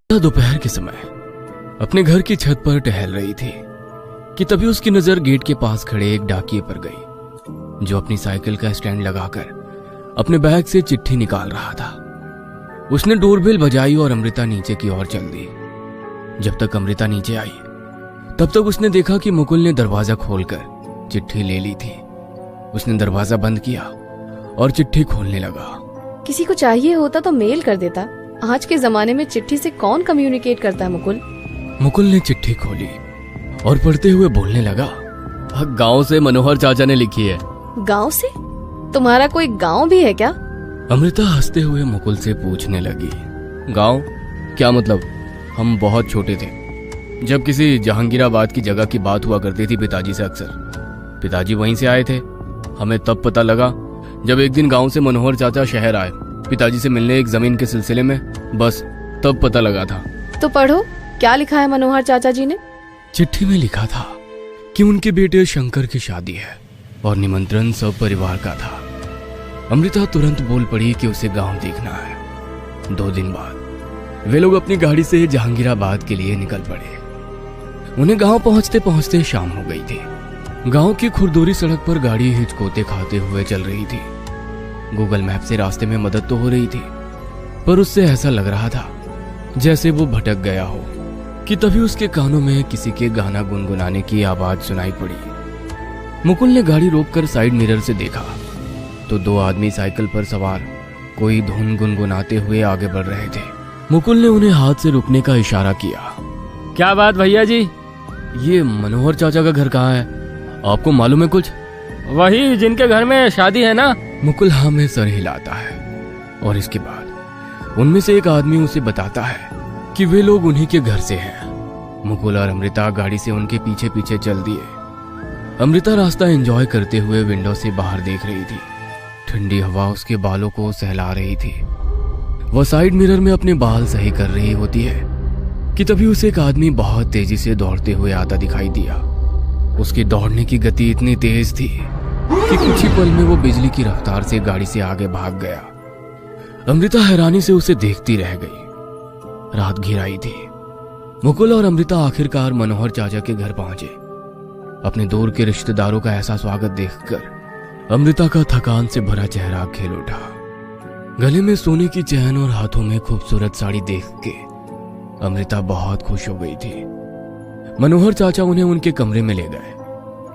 दोपहर के समय अपने घर की छत पर टहल रही थी कि तभी उसकी नजर गेट के पास खड़े एक डाकिये पर गई, जो अपनी साइकिल का स्टैंड लगाकर अपने बैग से चिट्ठी निकाल रहा था। उसने डोरबेल बजाई और अमृता नीचे की ओर चल दी। जब तक अमृता नीचे आई तब तक उसने देखा कि मुकुल ने दरवाजा खोलकर चिट्ठी ले ली थी। उसने दरवाजा बंद किया और चिट्ठी खोलने लगा। किसी को चाहिए होता तो मेल कर देता। आज के जमाने में चिट्ठी से कौन कम्युनिकेट करता है मुकुल। मुकुल ने चिट्ठी खोली और पढ़ते हुए बोलने लगा, गांव से मनोहर चाचा ने लिखी है। गांव से? तुम्हारा कोई गांव भी है क्या? अमृता हंसते हुए मुकुल से पूछने लगी, गांव? क्या मतलब? हम बहुत छोटे थे जब किसी जहांगीराबाद की जगह की बात हुआ करती थी पिताजी से अक्सर। पिताजी वहीं से आए थे। हमें तब पता लगा जब एक दिन गांव से मनोहर चाचा शहर आए पिताजी से मिलने एक जमीन के सिलसिले में। बस तब पता लगा था। तो पढ़ो, क्या लिखा है मनोहर चाचा जी ने? चिट्ठी में लिखा था कि उनके बेटे शंकर की शादी है और निमंत्रण सब परिवार का था। अमृता तुरंत बोल पड़ी कि उसे गांव देखना है। 2 दिन बाद वे लोग अपनी गाड़ी से जहांगीराबाद के लिए निकल पड़े। उन्हें गांव पहुंचते पहुंचते शाम हो गई थी। गांव की खुरदुरी सड़क पर गाड़ी हिचकोते खाते हुए चल रही थी। गूगल मैप से रास्ते में मदद तो हो रही थी, पर उससे ऐसा लग रहा था जैसे वो भटक गया हो कि तभी उसके कानों में किसी के गाना गुनगुनाने की आवाज सुनाई पड़ी। मुकुल ने गाड़ी रोककर साइड मिरर से देखा तो 2 आदमी साइकिल पर सवार कोई धुन गुनगुनाते हुए आगे बढ़ रहे थे। मुकुल ने उन्हें हाथ से रुकने का इशारा किया। क्या बात भैया जी? ये मनोहर चाचा का घर कहाँ है? आपको मालूम है कुछ? वही जिनके घर में शादी है ना? मुकुल हाँ में सर हिलाता है और इसके बाद उनमें से एक आदमी उसे बताता है कि वे लोग उन्हीं के घर से हैं। मुकुल और अमृता गाड़ी से उनके पीछे पीछे चल दिए। अमृता रास्ता एंजॉय करते हुए विंडो से बाहर देख रही थी। ठंडी हवा उसके बालों को सहला रही थी। वह साइड मिरर में अपने बाल सही कर रही होती है कि तभी उसे एक आदमी बहुत तेजी से दौड़ते हुए आता दिखाई दिया। उसकी दौड़ने की गति इतनी तेज थी कि कुछ ही पल में वो बिजली की रफ्तार से गाड़ी से आगे भाग गया। अमृता हैरानी से उसे देखती रह गई। रात घिर आई थी। मुकुल और अमृता आखिरकार मनोहर चाचा के घर पहुंचे। अपने दूर के रिश्तेदारों का ऐसा स्वागत देखकर अमृता का थकान से भरा चेहरा खिल उठा। गले में सोने की चैन और हाथों में खूबसूरत साड़ी देख के अमृता बहुत खुश हो गई थी। मनोहर चाचा उन्हें उनके कमरे में ले गए।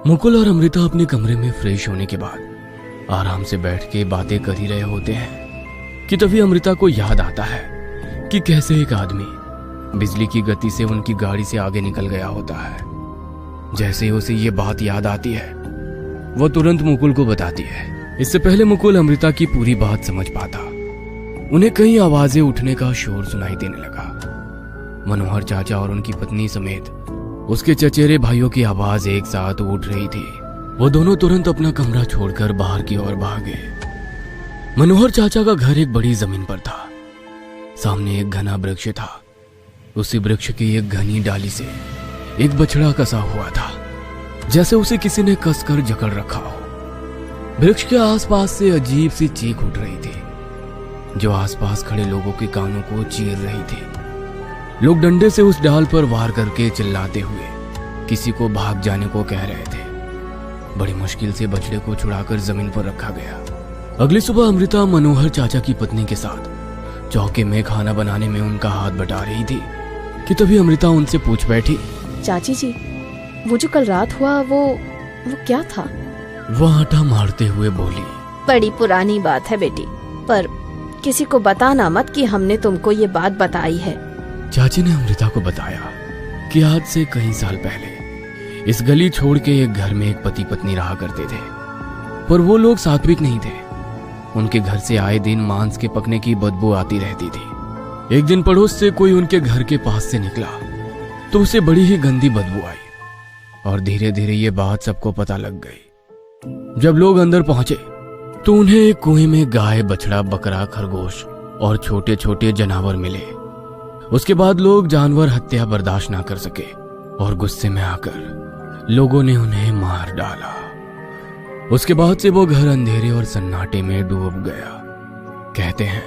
मुकुल और अमृता अपने कमरे में फ्रेश होने के बाद आराम से बैठ के बातें कर ही रहे होते हैं कि तभी अमृता को याद आता है कि कैसे एक आदमी बिजली की गति से उनकी गाड़ी से आगे निकल गया होता है। जैसे ही उसे ये बात याद आती है वो तुरंत मुकुल को बताती है। इससे पहले मुकुल अमृता की पूरी बात समझ पाता, उन्हें कई आवाजें उठने का शोर सुनाई देने लगा। मनोहर चाचा और उनकी पत्नी समेत उसके चचेरे भाइयों की आवाज एक साथ उठ रही थी। वो दोनों तुरंत अपना कमरा छोड़कर बाहर की ओर भागे। मनोहर चाचा का घर एक बड़ी जमीन पर था। सामने एक घना वृक्ष था। उसी वृक्ष की एक घनी डाली से एक बछड़ा कसा हुआ था, जैसे उसे किसी ने कसकर जकड़ रखा हो। वृक्ष के आसपास से अजीब सी चीख उठ रही थी, जो आसपास खड़े लोगों के कानों को चीर रही थी। लोग डंडे से उस डाल पर वार करके चिल्लाते हुए किसी को भाग जाने को कह रहे थे। बड़ी मुश्किल से बछड़े को छुड़ाकर जमीन पर रखा गया। अगली सुबह अमृता मनोहर चाचा की पत्नी के साथ चौके में खाना बनाने में उनका हाथ बटा रही थी कि तभी अमृता उनसे पूछ बैठी, चाची जी, वो जो कल रात हुआ वो क्या था? वह आटा मारते हुए बोली, बड़ी पुरानी बात है बेटी, पर किसी को बताना मत कि हमने तुमको ये बात बताई है। चाची ने अमृता को बताया कि आज से कई साल पहले इस गली छोड़ के एक घर में एक पति पत्नी रहा करते थे, पर वो लोग सात्विक नहीं थे। उनके घर से आए दिन मांस के पकने की बदबू आती रहती थी। एक दिन पड़ोस से कोई उनके घर के पास से निकला तो उसे बड़ी ही गंदी बदबू आई और धीरे धीरे ये बात सबको पता लग गई। जब लोग अंदर पहुंचे तो उन्हें एक कुएं में गाय, बछड़ा, बकरा, खरगोश और छोटे छोटे जानवर मिले। उसके बाद लोग जानवर हत्या बर्दाश्त ना कर सके और गुस्से में आकर लोगों ने उन्हें मार डाला। उसके बाद से वो घर अंधेरे और सन्नाटे में डूब गया। कहते हैं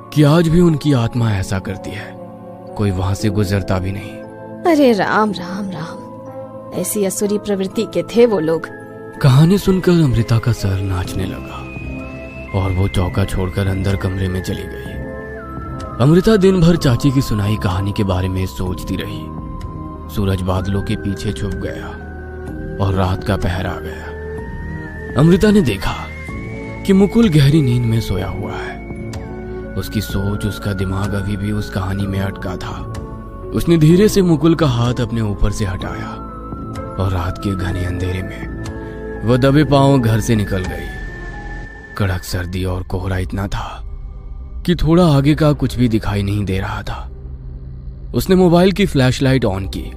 कि आज भी उनकी आत्मा ऐसा करती है, कोई वहां से गुजरता भी नहीं। अरे राम राम राम, ऐसी असुरी प्रवृत्ति के थे वो लोग। कहानी सुनकर अमृता का सर नाचने लगा और वो चौका छोड़कर अंदर कमरे में चली गई। अमृता दिन भर चाची की सुनाई कहानी के बारे में सोचती रही। सूरज बादलों के पीछे छुप गया और रात का पहर आ गया। अमृता ने देखा कि मुकुल गहरी नींद में सोया हुआ है। उसकी सोच, उसका दिमाग अभी भी उस कहानी में अटका था। उसने धीरे से मुकुल का हाथ अपने ऊपर से हटाया और रात के घने अंधेरे में वह दबे पांव घर से निकल गई। कड़क सर्दी और कोहरा इतना था कि थोड़ा आगे का कुछ भी दिखाई नहीं दे रहा था। उसने मोबाइल की फ्लैशलाइट ऑन की।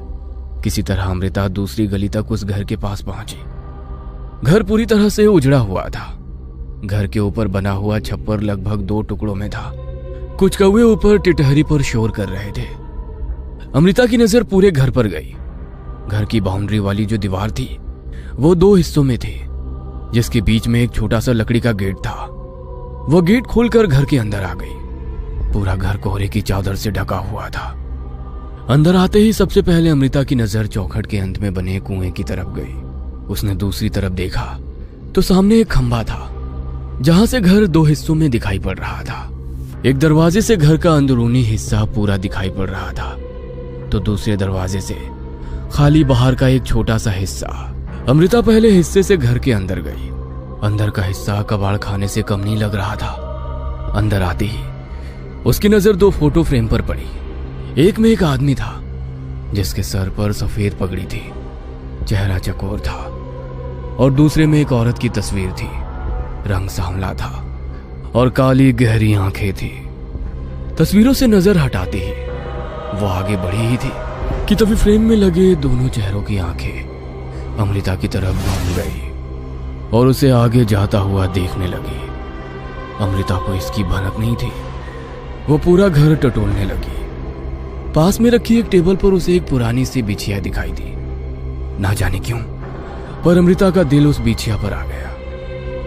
किसी तरह अमृता दूसरी गली तक उस घर के पास पहुंची। घर पूरी तरह से उजड़ा हुआ था। घर के ऊपर बना हुआ छप्पर लगभग 2 टुकड़ों में था। कुछ कौवे ऊपर टिटहरी पर शोर कर रहे थे। अमृता की नजर पूरे घर पर गई। घर की बाउंड्री वाली जो दीवार थी वो 2 हिस्सों में थी, जिसके बीच में एक छोटा सा लकड़ी का गेट था। वह गेट खोलकर घर के अंदर आ गई। पूरा घर कोहरे की चादर से ढका हुआ था। अंदर आते ही सबसे पहले अमृता की नजर चौखट के अंत में बने कुएं की तरफ गई। उसने दूसरी तरफ देखा तो सामने एक खंभा था जहां से घर 2 हिस्सों में दिखाई पड़ रहा था। एक दरवाजे से घर का अंदरूनी हिस्सा पूरा दिखाई पड़ रहा था तो दूसरे दरवाजे से खाली बाहर का एक छोटा सा हिस्सा। अमृता पहले हिस्से से घर के अंदर गई। अंदर का हिस्सा कबाड़ खाने से कम नहीं लग रहा था। अंदर आते ही उसकी नजर 2 फोटो फ्रेम पर पड़ी। एक में एक आदमी था जिसके सर पर सफेद पगड़ी थी, चेहरा चकोर था, और दूसरे में एक औरत की तस्वीर थी। रंग सांवला था और काली गहरी आंखें थी। तस्वीरों से नजर हटाते ही वो आगे बढ़ी ही थी कि तभी फ्रेम में लगे दोनों चेहरों की आंखें अमृता की तरफ घूम गई और उसे आगे जाता हुआ देखने लगी। अमृता को इसकी भनक नहीं थी। वो पूरा घर टटोलने लगी। पास में रखी एक टेबल पर उसे एक पुरानी सी बिछिया दिखाई दी। ना जाने क्यों, पर अमृता का दिल उस बिछिया पर आ गया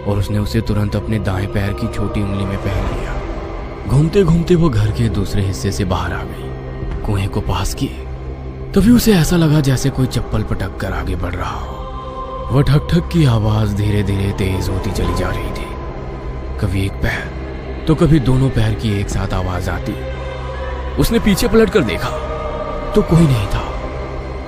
और उसने उसे तुरंत अपने दाएं पैर की छोटी उंगली में पहन लिया। घूमते घूमते वो घर के दूसरे हिस्से से बाहर आ गई। कुएं को पास किए तभी उसे ऐसा लगा जैसे कोई चप्पल पटक कर आगे बढ़ रहा हो। वह ठक ठक की आवाज धीरे धीरे तेज होती चली जा रही थी। कभी एक पैर तो कभी दोनों पैर की एक साथ आवाज आती। उसने पीछे पलट कर देखा तो कोई नहीं था,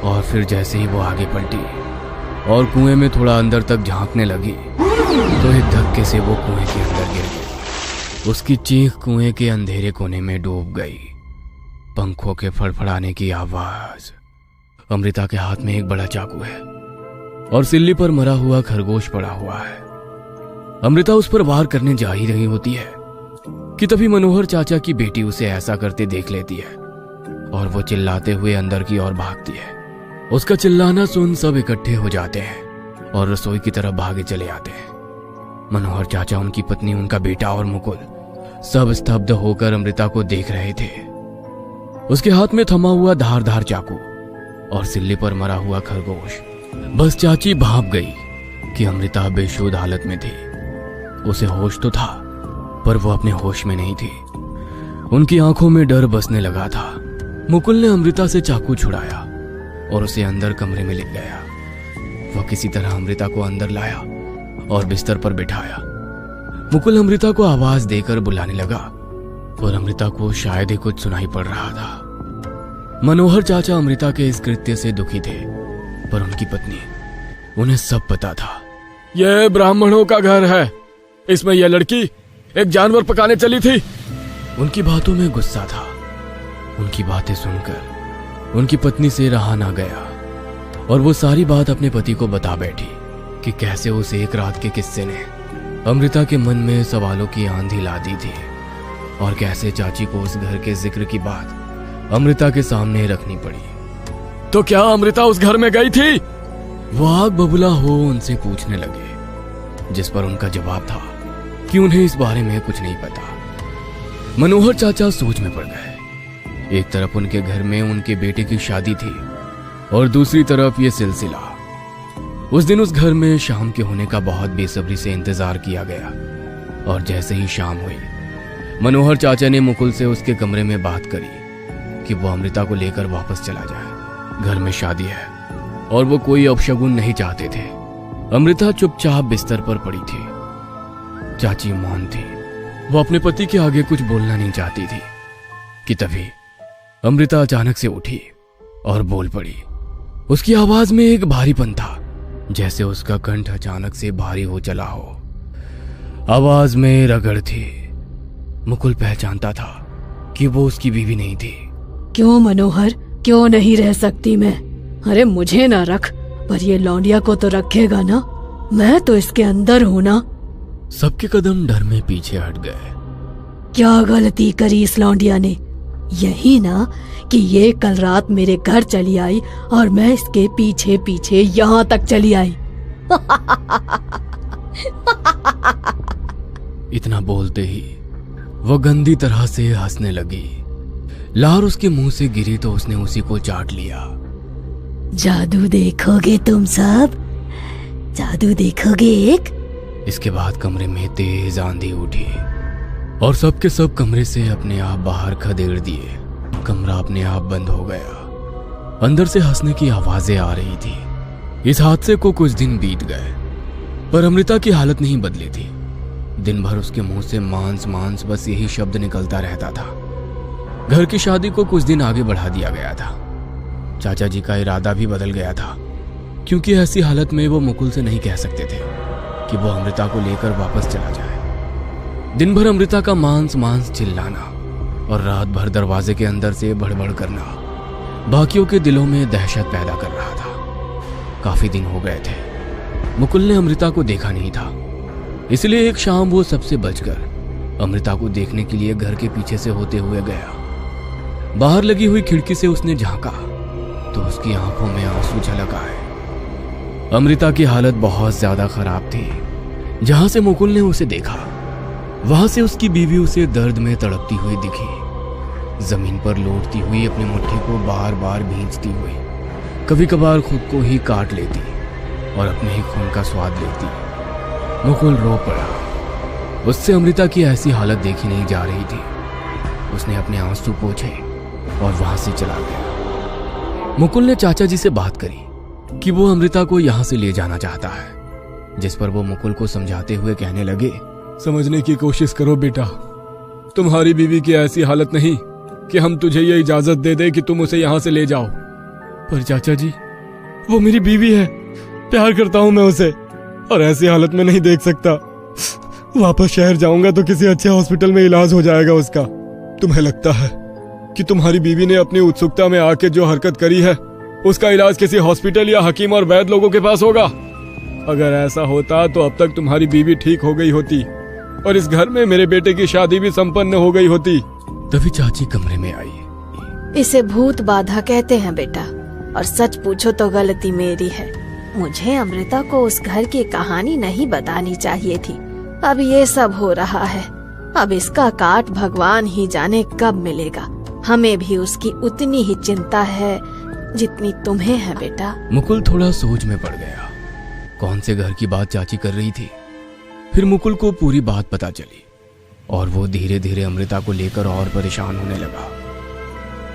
और फिर जैसे ही वो आगे पलटी और कुएं में थोड़ा अंदर तक झांकने लगी तो एक धक्के से वो कुएं के अंदर गिर गई। उसकी चीख कुएं के अंधेरे कोने में डूब गई। पंखों के फड़फड़ाने की आवाज। अमृता के हाथ में एक बड़ा चाकू है और सिल्ली पर मरा हुआ खरगोश पड़ा हुआ है। अमृता उस पर वार करने जा ही रही होती है कि तभी मनोहर चाचा की बेटी उसे ऐसा करते देख लेती है और वो चिल्लाते हुए अंदर की ओर भागती है। उसका चिल्लाना सुन सब इकट्ठे हो जाते हैं और रसोई की तरफ भागे चले आते हैं। मनोहर चाचा, उनकी पत्नी, उनका बेटा और मुकुल सब स्तब्ध होकर अमृता को देख रहे थे। उसके हाथ में थमा हुआ धारदार चाकू और सिल्ली पर मरा हुआ खरगोश। बस चाची भाप गई कि अमृता बेशुद्ध हालत में थी। उसे होश तो था पर वो अपने होश में नहीं थी। उनकी आंखों में डर बसने लगा था। मुकुल ने अमृता से चाकू छुड़ाया और उसे अंदर कमरे में ले गया। वह किसी तरह अमृता को अंदर लाया और बिस्तर पर बिठाया। मुकुल अमृता को आवाज देकर बुलाने लगा और अमृता को शायद ही कुछ सुनाई पड़ रहा था। मनोहर चाचा अमृता के इस कृत्य से दुखी थे, पर उनकी पत्नी, उन्हें सब पता था। यह ब्राह्मणों का घर है, इसमें यह लड़की एक जानवर पकाने चली थी। उनकी बातों में गुस्सा था। उनकी बातें सुनकर उनकी पत्नी से रहा ना गया और वो सारी बात अपने पति को बता बैठी कि कैसे उस एक रात के किस्से ने अमृता के मन में सवालों की आंधी ला दी थी और कैसे चाची को उस घर के जिक्र की बात अमृता के सामने रखनी पड़ी। तो क्या अमृता उस घर में गई थी? वो आग बबूला हो उनसे पूछने लगे, जिस पर उनका जवाब था कि उन्हें इस बारे में कुछ नहीं पता। मनोहर चाचा सोच में पड़ गए। एक तरफ उनके घर में उनके बेटे की शादी थी और दूसरी तरफ ये सिलसिला। उस दिन उस घर में शाम के होने का बहुत बेसब्री से इंतजार किया गया और जैसे ही शाम हुई मनोहर चाचा ने मुकुल से उसके कमरे में बात करी कि वो अमृता को लेकर वापस चला जाए। घर में शादी है और वो कोई अपशगुन नहीं चाहते थे। अमृता चुपचाप बिस्तर पर पड़ी थी। चाची मौन थी, वो अपने पति के आगे कुछ बोलना नहीं चाहती थी कि तभी अमृता अचानक से उठी और बोल पड़ी। उसकी आवाज में एक भारीपन था, जैसे उसका कंठ अचानक से भारी हो चला हो। आवाज में रगड़ थी। मुकुल पहचानता था कि वो उसकी बीवी नहीं थी। क्यों मनोहर, क्यों नहीं रह सकती मैं? अरे मुझे ना रख, पर ये लौंडिया को तो रखेगा ना? मैं तो इसके अंदर हूं ना। सबके कदम डर में पीछे हट गए। क्या गलती करी इस लौंडिया ने? यही ना कि ये कल रात मेरे घर चली आई और मैं इसके पीछे पीछे यहाँ तक चली आई। इतना बोलते ही वो गंदी तरह से हंसने लगी। लार उसके मुंह से गिरी तो उसने उसी को चाट लिया। जादू देखोगे तुम सब? जादू देखोगे एक? इसके बाद कमरे में तेज आंधी उठी और सबके सब कमरे से अपने आप बाहर खदेड़ दिए। कमरा अपने आप बंद हो गया। अंदर से हंसने की आवाजें आ रही थी। इस हादसे को कुछ दिन बीत गए, पर अमृता की हालत नहीं बदली थी। दिन भर उसके मुंह से मांस मांस बस यही शब्द निकलता रहता था। घर की शादी को कुछ दिन आगे बढ़ा दिया गया था। चाचा जी का इरादा भी बदल गया था, क्योंकि ऐसी हालत में वो मुकुल से नहीं कह सकते थे कि वो अमृता को लेकर वापस चला जाए। दिन भर अमृता का मांस मांस चिल्लाना और रात भर दरवाजे के अंदर से बड़बड़ करना बाकियों के दिलों में दहशत पैदा कर रहा था। काफी दिन हो गए थे, मुकुल ने अमृता को देखा नहीं था। इसलिए एक शाम वो सबसे बचकर अमृता को देखने के लिए घर के पीछे से होते हुए गया। बाहर लगी हुई खिड़की से उसने झांका तो उसकी आंखों में आंसू झलक आए। अमृता की हालत बहुत ज्यादा खराब थी। जहां से मुकुल ने उसे देखा, वहां से उसकी बीवी उसे दर्द में तड़पती हुई दिखी। जमीन पर लौटती हुई अपनी मुट्ठी को बार बार भींचती हुई, कभी कभार खुद को ही काट लेती और अपने ही खून का स्वाद लेती। मुकुल रो पड़ा। उससे अमृता की ऐसी हालत देखी नहीं जा रही थी। उसने अपने आंसू पोंछे और वहां से चला गया। मुकुल ने चाचा जी से बात करी कि वो अमृता को यहां से ले जाना चाहता है, जिस पर वो मुकुल को समझाते हुए कहने लगे, समझने की कोशिश करो बेटा, तुम्हारी बीवी की ऐसी हालत नहीं कि हम तुझे ये इजाजत दे दे कि तुम उसे यहाँ से ले जाओ। पर चाचा जी, वो मेरी बीवी है, प्यार करता हूँ मैं उसे, और ऐसी हालत में नहीं देख सकता। वापस शहर जाऊंगा तो किसी अच्छे हॉस्पिटल में इलाज हो जाएगा उसका। तुम्हें लगता है कि तुम्हारी बीवी ने अपनी उत्सुकता में आके जो हरकत करी है उसका इलाज किसी हॉस्पिटल या हकीम और वैद्य लोगों के पास होगा? अगर ऐसा होता तो अब तक तुम्हारी बीवी ठीक हो गई होती और इस घर में मेरे बेटे की शादी भी संपन्न हो गई होती। तभी चाची कमरे में आई। इसे भूत बाधा कहते हैं बेटा, और सच पूछो तो गलती मेरी है। मुझे अमृता को उस घर की कहानी नहीं बतानी चाहिए थी। अब ये सब हो रहा है। अब इसका काट भगवान ही जाने कब मिलेगा। हमें भी उसकी उतनी ही चिंता है जितनी तुम्हें है बेटा। मुकुल थोड़ा सोच में पड़ गया। कौन से घर की बात चाची कर रही थी? फिर मुकुल को पूरी बात पता चली और वो धीरे धीरे अमृता को लेकर और परेशान होने लगा।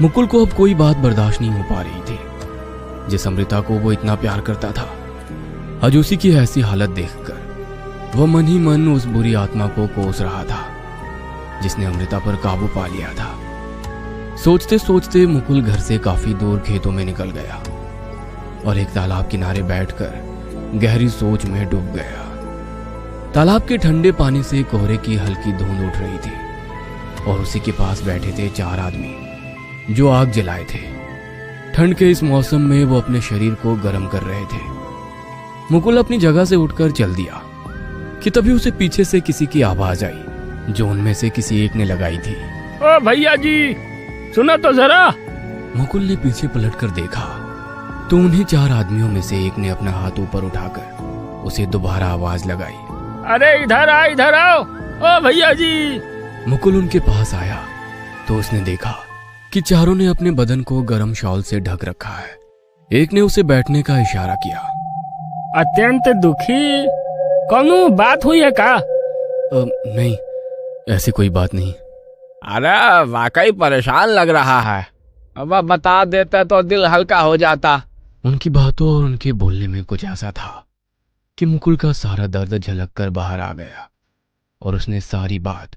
मुकुल को अब कोई बात बर्दाश्त नहीं हो पा रही थी। जिस अमृता को वो इतना प्यार करता था, आज उसी की ऐसी हालत देखकर वो मन ही मन उस बुरी आत्मा को कोस रहा था जिसने अमृता पर काबू पा लिया था। सोचते सोचते मुकुल घर से काफी दूर खेतों में निकल गया और एक तालाब किनारे बैठकर गहरी सोच में डूब गया। तालाब के ठंडे पानी से कोहरे की हल्की धुंध उठ रही थी और उसी के पास बैठे थे 4 आदमी जो आग जलाए थे। ठंड के इस मौसम में वो अपने शरीर को गर्म कर रहे थे। मुकुल अपनी जगह से उठकर चल दिया कि तभी उसे पीछे से किसी की आवाज आई जो उनमें से किसी एक ने लगाई थी। ओ भैया जी, सुनो तो जरा। मुकुल ने पीछे पलटकर देखा तो उन्हीं 4 आदमियों में से एक ने अपना हाथ ऊपर उठाकर उसे दोबारा आवाज लगाई, अरे इधर आओ, ओ भैया जी। मुकुल उनके पास आया तो उसने देखा कि चारों ने अपने बदन को गर्म शॉल से ढक रखा है। एक ने उसे बैठने का इशारा किया। अत्यंत दुखी, कौनो बात हुई है का? नहीं, ऐसी कोई बात नहीं। अरे वाकई परेशान लग रहा है। अब आप बता देते तो दिल हल्का हो जाता। उनकी बातों और उनके बोलने में कुछ ऐसा था कि मुकुल का सारा दर्द झलक कर बाहर आ गया और उसने सारी बात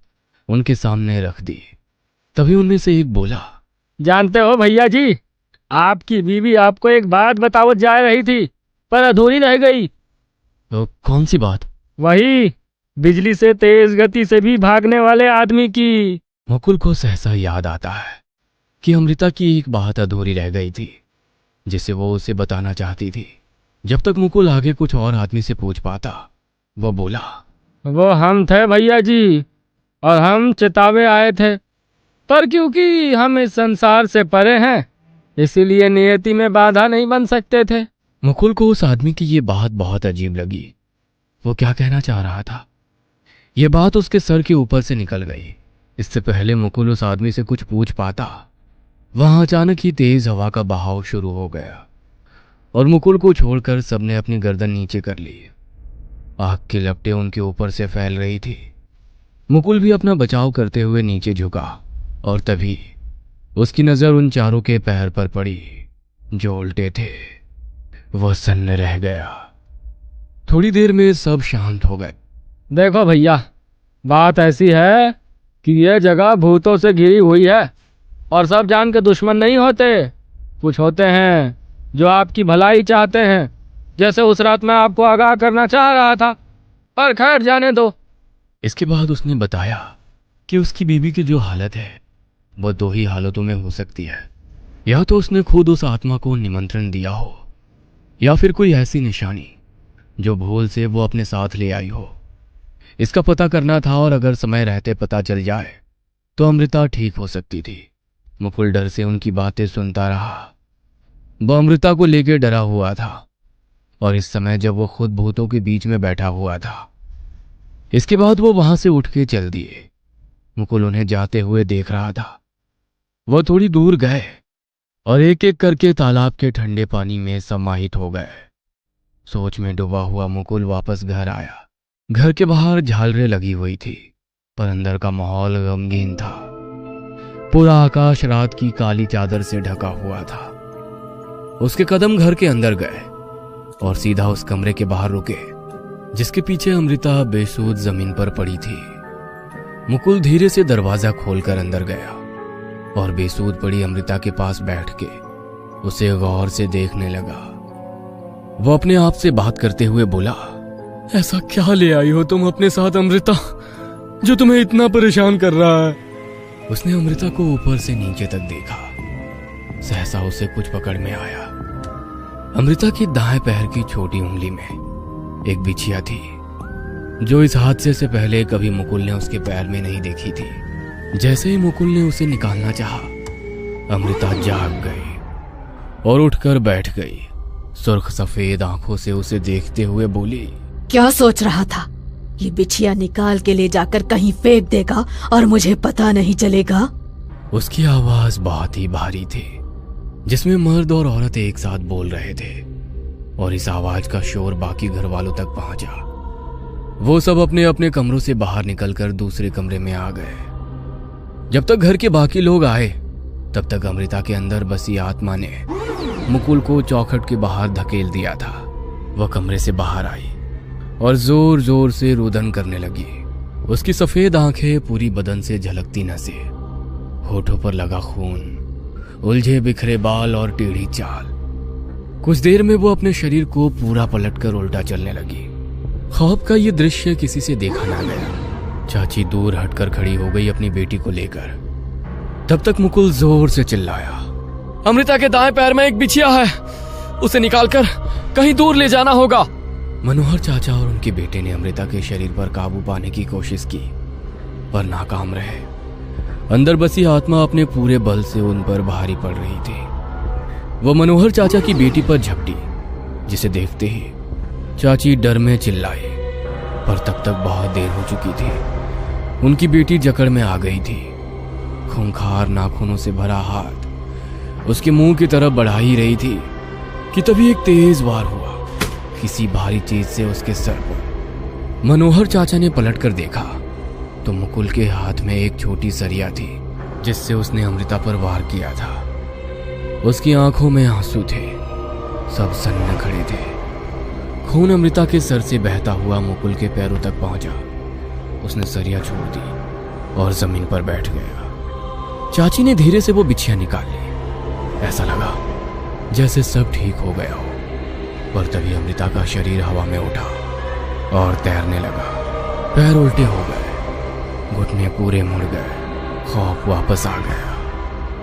उनके सामने रख दी। तभी उनमें से एक बोला, जानते हो भैया जी, आपकी बीवी आपको एक बात बतावत जा रही थी पर अधूरी रह गई। तो कौन सी बात? वही बिजली से तेज गति से भी भागने वाले आदमी की। मुकुल को सहसा याद आता है कि अमृता की एक बात अधूरी रह गई थी जिसे वो उसे बताना चाहती थी। जब तक मुकुल आगे कुछ और आदमी से पूछ पाता, वो बोला, वो हम थे भैया जी, और हम चेतावे आए थे, पर क्योंकि हम इस संसार से परे हैं इसीलिए नियति में बाधा नहीं बन सकते थे। मुकुल को उस आदमी की ये बात बहुत अजीब लगी। वो क्या कहना चाह रहा था? ये बात उसके सर के ऊपर से निकल गई। इससे पहले मुकुल उस आदमी से कुछ पूछ पाता, वहां अचानक ही तेज हवा का बहाव शुरू हो गया और मुकुल को छोड़कर सबने अपनी गर्दन नीचे कर ली। आग की लपटें उनके ऊपर से फैल रही थी। मुकुल भी अपना बचाव करते हुए नीचे झुका और तभी उसकी नजर उन चारों के पैर पर पड़ी जो उल्टे थे। वो सन्न रह गया। थोड़ी देर में सब शांत हो गए। देखो भैया, बात ऐसी है कि यह जगह भूतों से घिरी हुई है और सब जान के दुश्मन नहीं होते। कुछ होते हैं जो आपकी भलाई चाहते हैं, जैसे उस रात मैं आपको आगाह करना चाह रहा था, पर खैर जाने दो। इसके बाद उसने बताया कि उसकी बीवी की जो हालत है वो दो ही हालतों में हो सकती है। या तो उसने खुद उस आत्मा को निमंत्रण दिया हो या फिर कोई ऐसी निशानी जो भूल से वो अपने साथ ले आई हो। इसका पता करना था और अगर समय रहते पता चल जाए तो अमृता ठीक हो सकती थी। मुकुल डर से उनकी बातें सुनता रहा। वो अमृता को लेकर डरा हुआ था और इस समय जब वो खुद भूतों के बीच में बैठा हुआ था। इसके बाद वो वहां से उठ के चल दिए। मुकुल उन्हें जाते हुए देख रहा था। वो थोड़ी दूर गए और एक एक करके तालाब के ठंडे पानी में समाहित हो गए। सोच में डूबा हुआ मुकुल वापस घर आया। घर के बाहर झालरें लगी हुई थी पर अंदर का माहौल गमगीन था। पूरा आकाश रात की काली चादर से ढका हुआ था। उसके कदम घर के अंदर गए और सीधा उस कमरे के बाहर रुके जिसके पीछे अमृता बेसुध जमीन पर पड़ी थी। मुकुल धीरे से दरवाजा खोलकर अंदर गया और बेसुध पड़ी अमृता के पास बैठ के उसे गौर से देखने लगा। वो अपने आप से बात करते हुए बोला, ऐसा क्या ले आई हो तुम अपने साथ अमृता, जो तुम्हें इतना परेशान कर रहा है? उसने अमृता को ऊपर से नीचे तक देखा। सहसा उसे कुछ पकड़ में आया। अमृता की दाएं पैर की छोटी उंगली में एक बिछिया थी जो इस हादसे से पहले कभी मुकुल ने उसके पैर में नहीं देखी थी। जैसे ही मुकुल ने उसे निकालना चाहा, अमृता जाग गई और उठकर बैठ गई। सुर्ख सफेद आंखों से उसे देखते हुए बोली, क्या सोच रहा था? ये बिछिया निकाल के ले जाकर कहीं फेंक देगा और मुझे पता नहीं चलेगा? उसकी आवाज बहुत ही भारी थी जिसमें मर्द और औरत एक साथ बोल रहे थे और इस आवाज का शोर बाकी घर वालों तक पहुंचा। वो सब अपने अपने कमरों से बाहर निकलकर दूसरे कमरे में आ गए। जब तक घर के बाकी लोग आए तब तक अमृता के अंदर बसी आत्मा ने मुकुल को चौखट के बाहर धकेल दिया था। वह कमरे से बाहर आई और जोर जोर से रुदन करने लगी। उसकी सफेद आंखें पूरी बदन से झलकती नसें, होठों पर लगा खून, उलझे बिखरे बाल और टेढ़ी चाल। कुछ देर में वो अपने शरीर को पूरा पलटकर उल्टा चलने लगी। ख्वाब का ये दृश्य किसी से देखा ना गया। चाची दूर हटकर खड़ी हो गई अपनी बेटी को लेकर। तब तक मुकुल जोर से चिल्लाया, अमृता के दाएं पैर में एक बिछिया है, उसे निकालकर कहीं दूर ले जाना होगा। मनोहर चाचा और उनके बेटे ने अमृता के शरीर पर काबू पाने की कोशिश की पर नाकाम रहे। अंदर बसी आत्मा अपने पूरे बल से उन पर भारी पड़ रही थी। वो मनोहर चाचा की बेटी पर झपटी, जिसे देखते ही चाची डर में चिल्लाई, पर तब तक बहुत देर हो चुकी थी। उनकी बेटी जकड़ में आ गई थी। खूंखार नाखूनों से भरा हाथ उसके मुंह की तरफ बढ़ा ही रही थी कि तभी एक तेज वार हुआ किसी भारी चीज से उसके सर पर। मनोहर चाचा ने पलटकर देखा तो मुकुल के हाथ में एक छोटी सरिया थी जिससे उसने अमृता पर वार किया था। उसकी आंखों में आंसू थे, सब सन्न खड़े थे। खून अमृता के सर से बहता हुआ मुकुल के पैरों तक पहुंचा। उसने सरिया छोड़ दी और जमीन पर बैठ गया। चाची ने धीरे से वो बिछिया निकाल ली। ऐसा लगा जैसे सब ठीक हो गया हो, पर तभी अमृता का शरीर हवा में उठा और तैरने लगा। पैर उल्टे हो गए, घुटने पूरे मुड़ गए, खौफ वापस आ गया।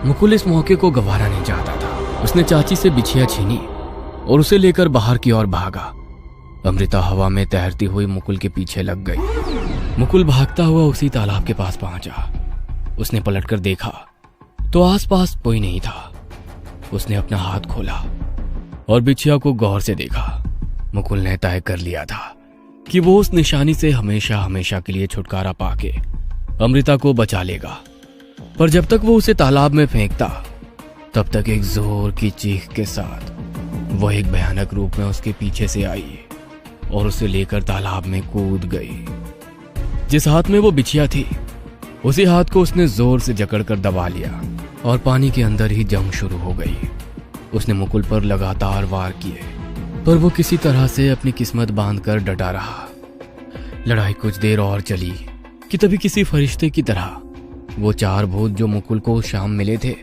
मुकुल इस मौके को गंवारा नहीं चाहता था। उसने चाची से बिछिया छीनी और उसे लेकर बाहर की ओर भागा। अमृता हवा में तैरती हुई मुकुल के पीछे लग गई। मुकुल भागता हुआ उसी तालाब के पास पहुंचा। उसने पलटकर देखा तो आसपास कोई नहीं था। उसने अपना हाथ खोला और बिछिया को गौर से देखा। मुकुल ने तय कर लिया था कि वो उस निशानी से हमेशा हमेशा के लिए छुटकारा पाके अमृता को बचा लेगा। पर जब तक वो उसे तालाब में फेंकता, तब तक एक जोर की चीख के साथ वो एक भयानक रूप में उसके पीछे से आई और उसे लेकर तालाब में कूद गई। जिस हाथ में वो बिछिया थी, उसी हाथ को उसने जोर से जकड़कर दबा लिया और पानी के अंदर ही जंग शुरू हो गई। उसने मुकुल पर लगातार वार किए, पर वो किसी तरह से अपनी किस्मत बांधकर डटा रहा। लड़ाई कुछ देर और चली कि तभी किसी फरिश्ते की तरह वो चार भूत जो मुकुल को शाम मिले थे,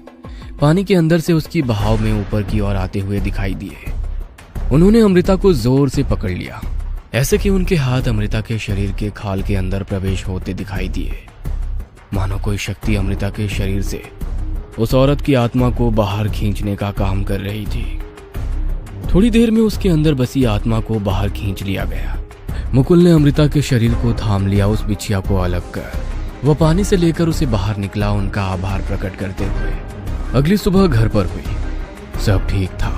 पानी के अंदर से उसकी बहाव में ऊपर की ओर आते हुए दिखाई दिए। उन्होंने अमृता को जोर से पकड़ लिया, ऐसे कि उनके हाथ अमृता के शरीर के खाल के अंदर प्रवेश होते दिखाई दिए। मानो कोई शक्ति अमृता के शरीर से उस औरत की आत्मा को बाहर खींचने का काम कर रही थी। थोड़ी देर में उसके अंदर बसी आत्मा को बाहर खींच लिया गया। मुकुल ने अमृता के शरीर को थाम लिया। उस बिछिया को अलग कर वह पानी से लेकर उसे बाहर निकला, उनका आभार प्रकट करते हुए। अगली सुबह घर पर हुई। सब ठीक था।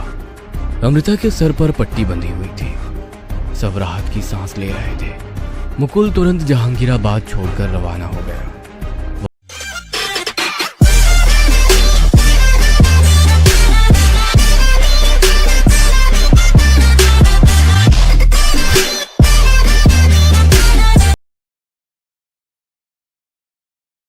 अमृता के सर पर पट्टी बंधी हुई थी। सब राहत की सांस ले रहे थे। मुकुल तुरंत जहांगीराबाद छोड़कर रवाना हो गया।